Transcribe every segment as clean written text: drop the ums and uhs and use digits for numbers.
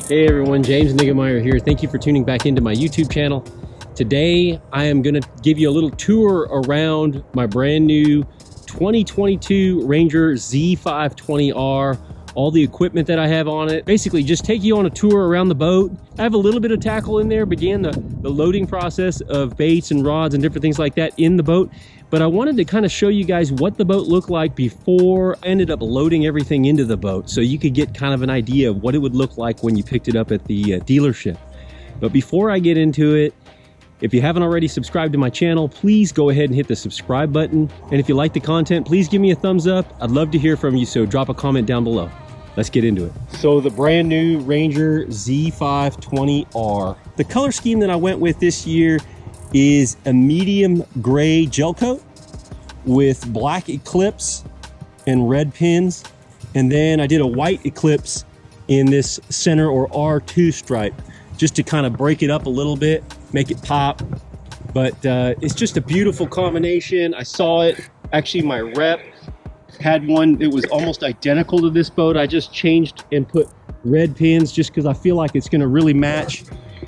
Hey everyone, James Niggemeyer here. Thank you for tuning back into my YouTube channel. Today I am going to give you a little tour around my brand new 2022 Ranger Z520R, all the equipment that I have on it. Basically just take you on a tour around the boat. I have a little bit of tackle in there, began the loading process of baits and rods and different things like that in the boat. But I wanted to kind of show you guys what the boat looked like before I ended up loading everything into the boat, so you could get kind of an idea of what it would look like when you picked it up at the dealership. But before I get into it, if you haven't already subscribed to my channel, please go ahead and hit the subscribe button. And if you like the content, please give me a thumbs up. I'd love to hear from you, so drop a comment down below. Let's get into it. So the brand new Ranger Z520R. The color scheme that I went with this year is a medium gray gel coat with black eclipse and red pins. And then I did a white eclipse in this center or R2 stripe, just to kind of break it up a little bit, make it pop. But it's just a beautiful combination. I saw it, actually my rep had one that was almost identical to this boat. I just changed and put red pins just because I feel like it's gonna really match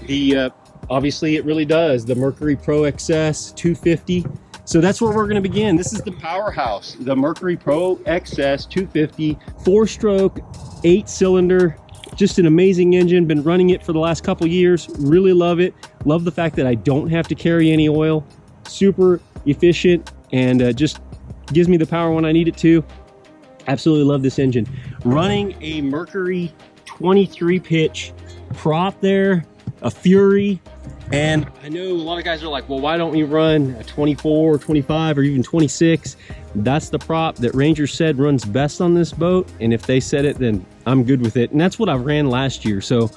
the, obviously it really does, the Mercury Pro XS 250. So that's where we're gonna begin. This is the powerhouse, the Mercury Pro XS 250, 4-stroke, 8-cylinder, just an amazing engine. Been running it for the last couple years, really love it. Love the fact that I don't have to carry any oil, super efficient, and just gives me the power when I need it to. Absolutely love this engine. Running a Mercury 23 pitch prop there, a Fury. And I know a lot of guys are like, well, why don't we run a 24 or 25 or even 26? That's the prop that Ranger said runs best on this boat. And if they said it, then I'm good with it. And that's what I ran last year. So,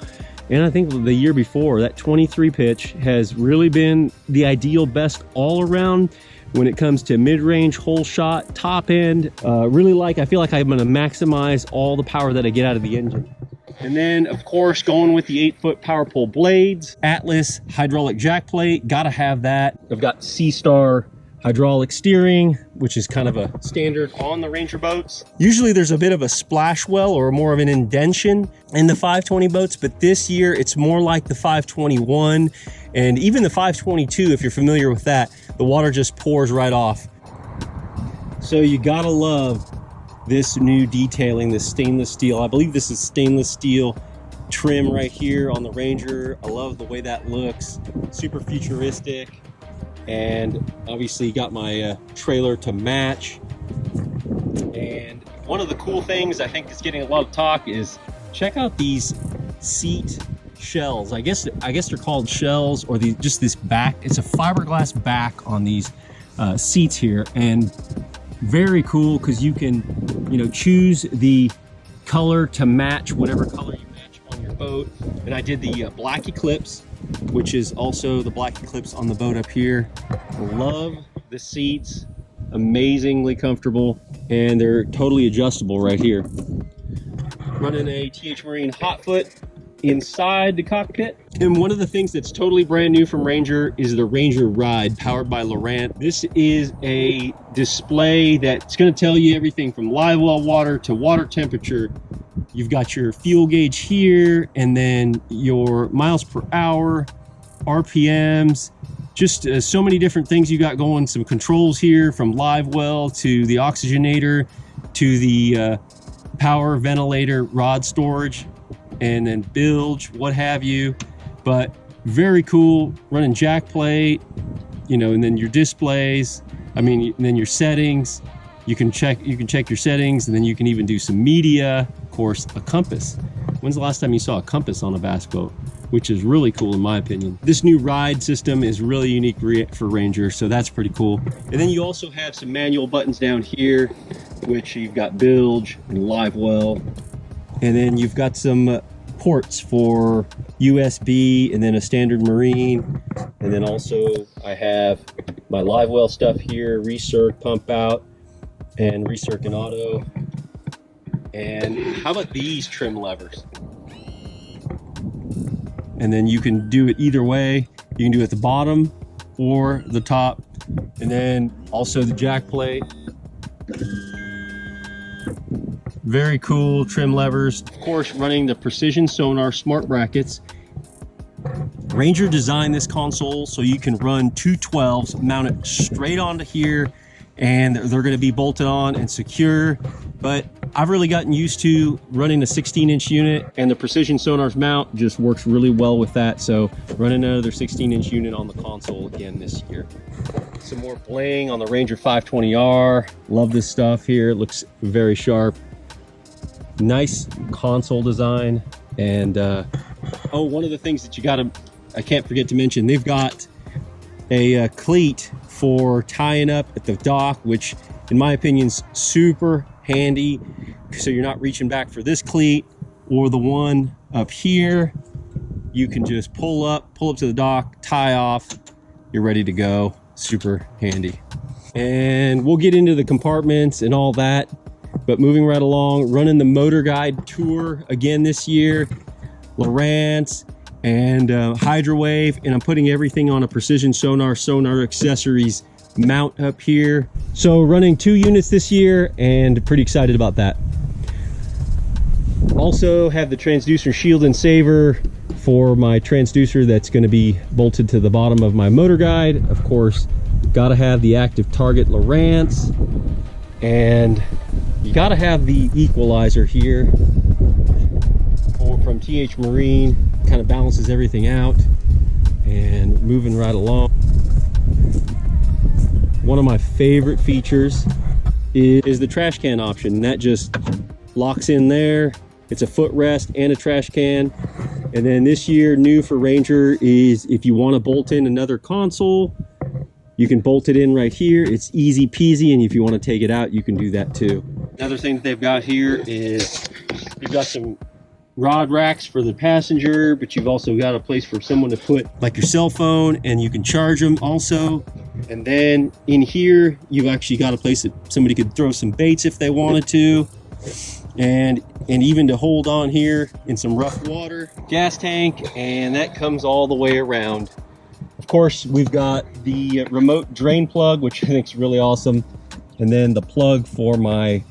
and I think the year before, that 23 pitch has really been the ideal best all around when it comes to mid-range, whole shot, top end. I feel like I'm gonna maximize all the power that I get out of the engine. And then of course, going with the 8-foot power pole blades, Atlas hydraulic jack plate, gotta have that. I've got C-Star hydraulic steering, which is kind of a standard on the Ranger boats. Usually there's a bit of a splash well or more of an indention in the 520 boats, but this year it's more like the 521 and even the 522, if you're familiar with that, the water just pours right off. So you gotta love this new detailing, this stainless steel. I believe this is stainless steel trim right here on the Ranger. I love the way that looks, super futuristic. And obviously got my trailer to match. And one of the cool things I think is getting a lot of talk is check out these seat shells. I guess they're called shells, or just this back. It's a fiberglass back on these seats here, and very cool because you can, choose the color to match whatever color you match on your boat. And I did the black eclipse, which is also the black eclipse on the boat up here. Love the seats, amazingly comfortable, and they're totally adjustable right here. Running a Marine Hotfoot inside the cockpit. And one of the things that's totally brand new from Ranger is the Ranger Ride, powered by Lowrance. This is a display that's going to tell you everything from live well water to water temperature. You've got your fuel gauge here, and then your miles per hour, RPMs, just so many different things you got going. Some controls here from live well to the oxygenator to the power ventilator rod storage, and then bilge, what have you. But very cool. Running jack plate, and then your displays, and then your settings. You can check your settings, and then you can even do some media. Of course, a compass. When's the last time you saw a compass on a bass boat? Which is really cool in my opinion. This new ride system is really unique for Ranger, so that's pretty cool. And then you also have some manual buttons down here, which you've got bilge and live well. And then you've got some ports for USB and then a standard marine. And then also I have my live well stuff here, recirc, pump out, and recirc and auto. And how about these trim levers? And then you can do it either way. You can do it at the bottom or the top. And then also the jack plate. Very cool trim levers. Of course, running the precision sonar smart brackets. Ranger designed this console so you can run two 12s, mount it straight onto here, and they're going to be bolted on and secure. But I've really gotten used to running a 16-inch unit, and the precision sonar's mount just works really well with that. So running another 16-inch unit on the console again this year. Some more bling on the Ranger 520R. Love this stuff here. It looks very sharp. Nice console design. And oh, one of the things that I can't forget to mention, they've got a cleat for tying up at the dock, which in my opinion is super handy. So you're not reaching back for this cleat or the one up here. You can just pull up to the dock, tie off, you're ready to go. Super handy. And we'll get into the compartments and all that, but moving right along, running the Motorguide tour again this year, Lowrance and Hydrowave, and I'm putting everything on a precision sonar accessories mount up here. So running 2 units this year and pretty excited about that. Also have the transducer shield and saver for my transducer that's going to be bolted to the bottom of my Motorguide. Of course, gotta have the active target Lowrance, and you gotta have the equalizer here from TH Marine. Kind of balances everything out. And moving right along, one of my favorite features is the trash can option, and that just locks in there. It's a footrest and a trash can. And then this year, new for Ranger is if you want to bolt in another console, you can bolt it in right here. It's easy peasy, and if you want to take it out, you can do that too. Another thing that they've got here is you've got some rod racks for the passenger, but you've also got a place for someone to put like your cell phone, and you can charge them also. And then in here, you've actually got a place that somebody could throw some baits if they wanted to. And even to hold on here in some rough water. Gas tank, and that comes all the way around. Of course, we've got the remote drain plug, which I think is really awesome. And then the plug for my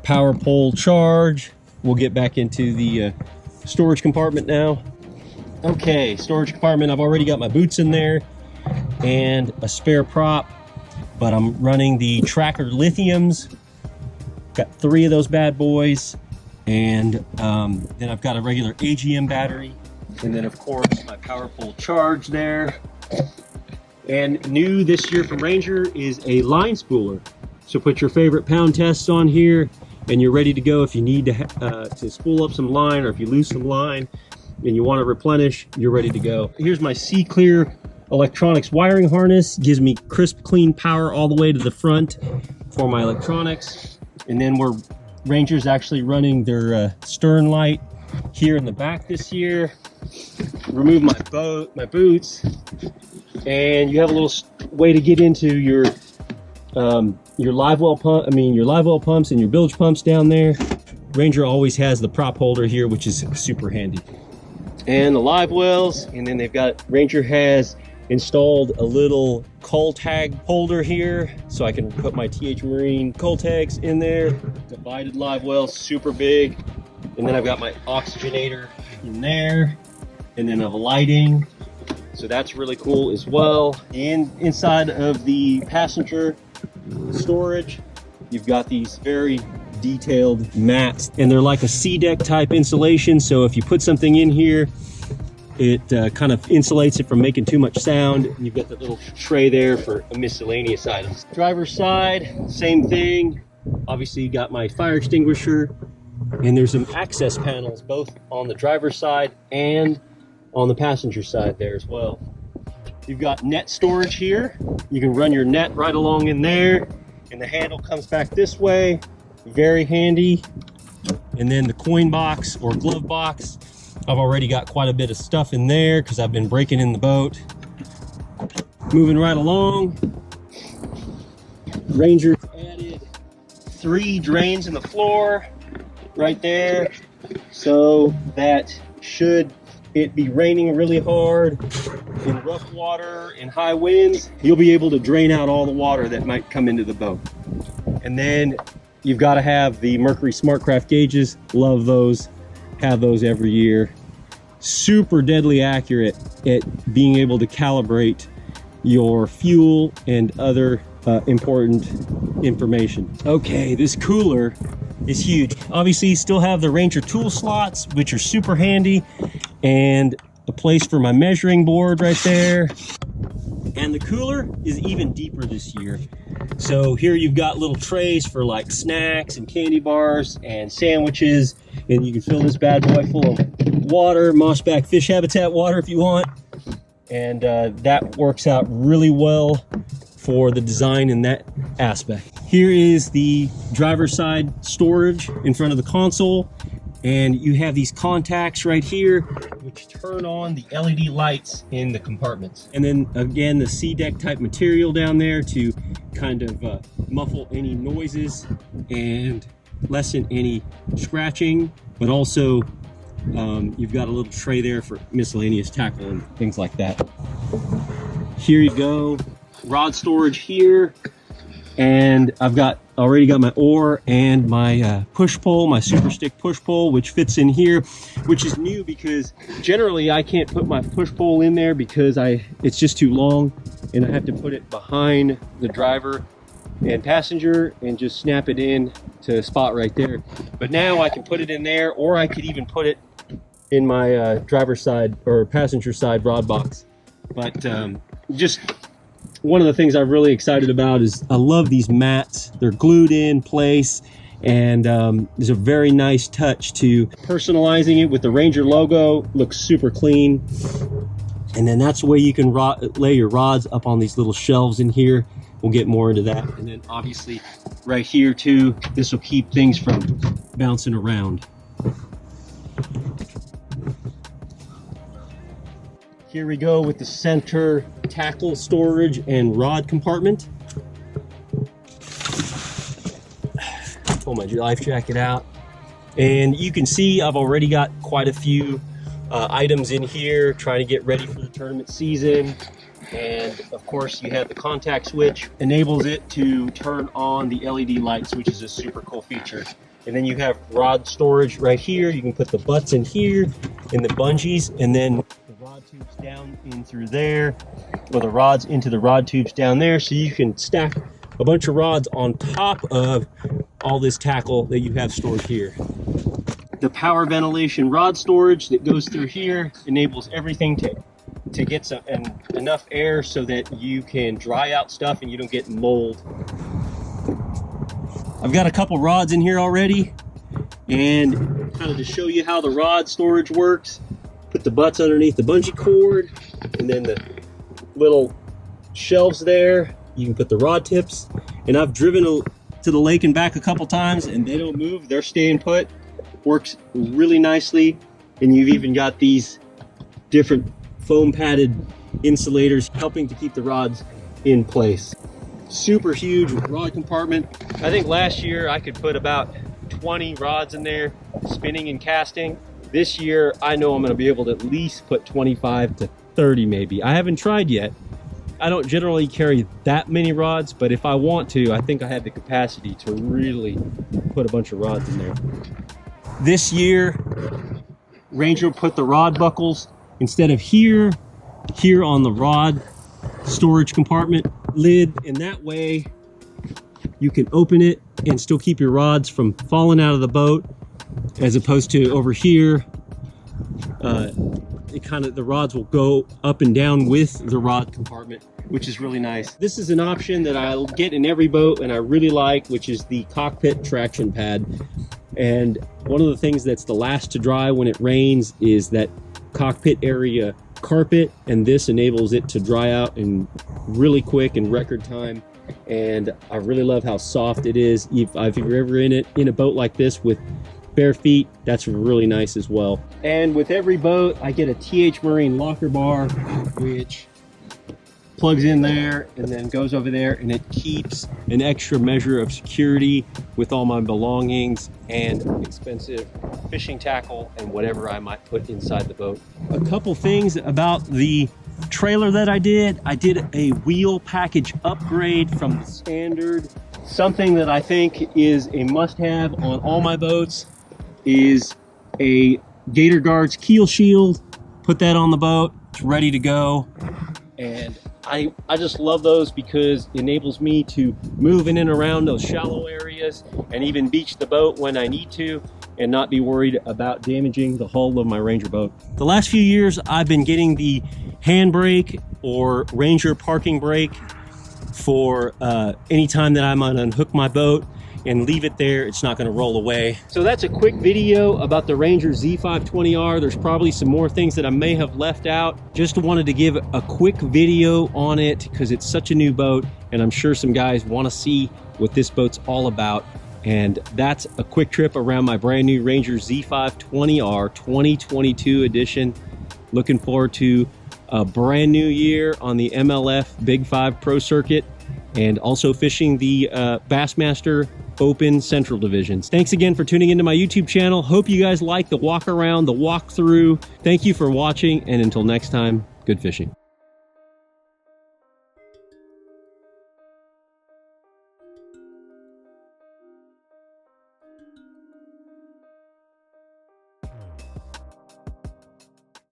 power pole charge. We'll get back into the storage compartment now. Okay, storage compartment. I've already got my boots in there and a spare prop, but I'm running the Tracker lithiums. Got 3 of those bad boys, and then I've got a regular AGM battery, and then of course my power pole charge there. And new this year from Ranger is a line spooler. So put your favorite pound tests on here, and you're ready to go if you need to spool up some line, or if you lose some line and you want to replenish, you're ready to go. Here's my C-Clear electronics wiring harness. Gives me crisp, clean power all the way to the front for my electronics. And then Ranger's actually running their stern light here in the back this year. Remove my boots, and you have a little way to get into your live well pump. Your live well pumps and your bilge pumps down there. Ranger always has the prop holder here, which is super handy. And the live wells, and then Ranger has installed a little cull tag holder here, so I can put my TH Marine cull tags in there. Divided live well, super big. And then I've got my oxygenator in there, and then of lighting, so that's really cool as well. And inside of the passenger storage, you've got these very detailed mats, and they're like a C-deck type insulation, so if you put something in here, it kind of insulates it from making too much sound. And you've got the little tray there for miscellaneous items. Driver's side, same thing. Obviously you got my fire extinguisher, and there's some access panels both on the driver's side and on the passenger side there as well. You've got net storage here. You can run your net right along in there, and the handle comes back this way. Very handy. And then the coin box or glove box, I've already got quite a bit of stuff in there because I've been breaking in the boat. Moving right along, Ranger added 3 drains in the floor right there, so that should it be raining really hard, in rough water, in high winds, you'll be able to drain out all the water that might come into the boat. And then you've got to have the Mercury SmartCraft gauges. Love those. Have those every year. Super deadly accurate at being able to calibrate your fuel and other important information. Okay, this cooler is huge. Obviously, you still have the Ranger tool slots, which are super handy, and a place for my measuring board right there. And the cooler is even deeper this year. So here you've got little trays for like snacks and candy bars and sandwiches, and you can fill this bad boy full of water, mossback fish habitat water if you want. And that works out really well for the design in that aspect. Here is the driver's side storage in front of the console, and you have these contacts right here which turn on the LED lights in the compartments. And then again, the C-deck type material down there to kind of muffle any noises and lessen any scratching, but also you've got a little tray there for miscellaneous tackle and things like that. Here you go, rod storage here, and I've already got my oar and my push pole, my super stick push pole, which fits in here, which is new because generally I can't put my push pole in there because it's just too long, and I have to put it behind the driver and passenger and just snap it in to a spot right there. But now I can put it in there, or I could even put it in my driver's side or passenger side rod box. But just one of the things I'm really excited about is I love these mats. They're glued in place, and there's a very nice touch to personalizing it with the Ranger logo. Looks super clean. And then that's the way you can lay your rods up on these little shelves in here. We'll get more into that. And then obviously right here too, this will keep things from bouncing around. Here we go with the center tackle storage and rod compartment. Pull my life jacket out, and you can see I've already got quite a few items in here trying to get ready for the tournament season. And of course you have the contact switch, enables it to turn on the LED lights, which is a super cool feature. And then you have rod storage right here. You can put the butts in here and the bungees, and then the rod tubes down in through there, or the rods into the rod tubes down there, so you can stack a bunch of rods on top of all this tackle that you have stored here. The power ventilation rod storage that goes through here enables everything to get enough air so that you can dry out stuff and you don't get mold. I've got a couple rods in here already, and kind of to show you how the rod storage works, put the butts underneath the bungee cord, and then the little shelves there, you can put the rod tips. And I've driven to the lake and back a couple times, and they don't move, they're staying put. Works really nicely. And you've even got these different foam padded insulators helping to keep the rods in place. Super huge rod compartment. I think last year I could put about 20 rods in there, spinning and casting. This year I know I'm going to be able to at least put 25 to 30 maybe. I haven't tried yet. I don't generally carry that many rods, but if I want to, I think I have the capacity to really put a bunch of rods in there. This year, Ranger put the rod buckles instead of here on the rod storage compartment lid, and that way you can open it and still keep your rods from falling out of the boat, as opposed to over here the rods will go up and down with the rod compartment, which is really nice. This is an option that I'll get in every boat and I really like, which is the cockpit traction pad. And one of the things that's the last to dry when it rains is that cockpit area carpet, and this enables it to dry out in really quick in record time. And I really love how soft it is. If you're ever in a boat like this with bare feet, that's really nice as well. And with every boat I get a TH Marine locker bar, which plugs in there and then goes over there, and it keeps an extra measure of security with all my belongings and expensive fishing tackle and whatever I might put inside the boat. A couple things about the trailer that I did a wheel package upgrade from the standard Something that I think is a must-have on all my boats is a Gator Guards keel shield. Put that on the boat, it's ready to go. And I just love those because it enables me to move in and around those shallow areas and even beach the boat when I need to and not be worried about damaging the hull of my Ranger boat. The last few years, I've been getting the handbrake or Ranger parking brake for any time that I'm gonna unhook my boat and leave it there, it's not gonna roll away. So that's a quick video about the Ranger Z520R. There's probably some more things that I may have left out. Just wanted to give a quick video on it because it's such a new boat and I'm sure some guys wanna see what this boat's all about. And that's a quick trip around my brand new Ranger Z520R 2022 edition. Looking forward to a brand new year on the MLF Big 5 Pro Circuit and also fishing the Bassmaster Open Central Divisions. Thanks again for tuning into my YouTube channel. Hope you guys like the walk around, the walkthrough. Thank you for watching, and until next time, good fishing.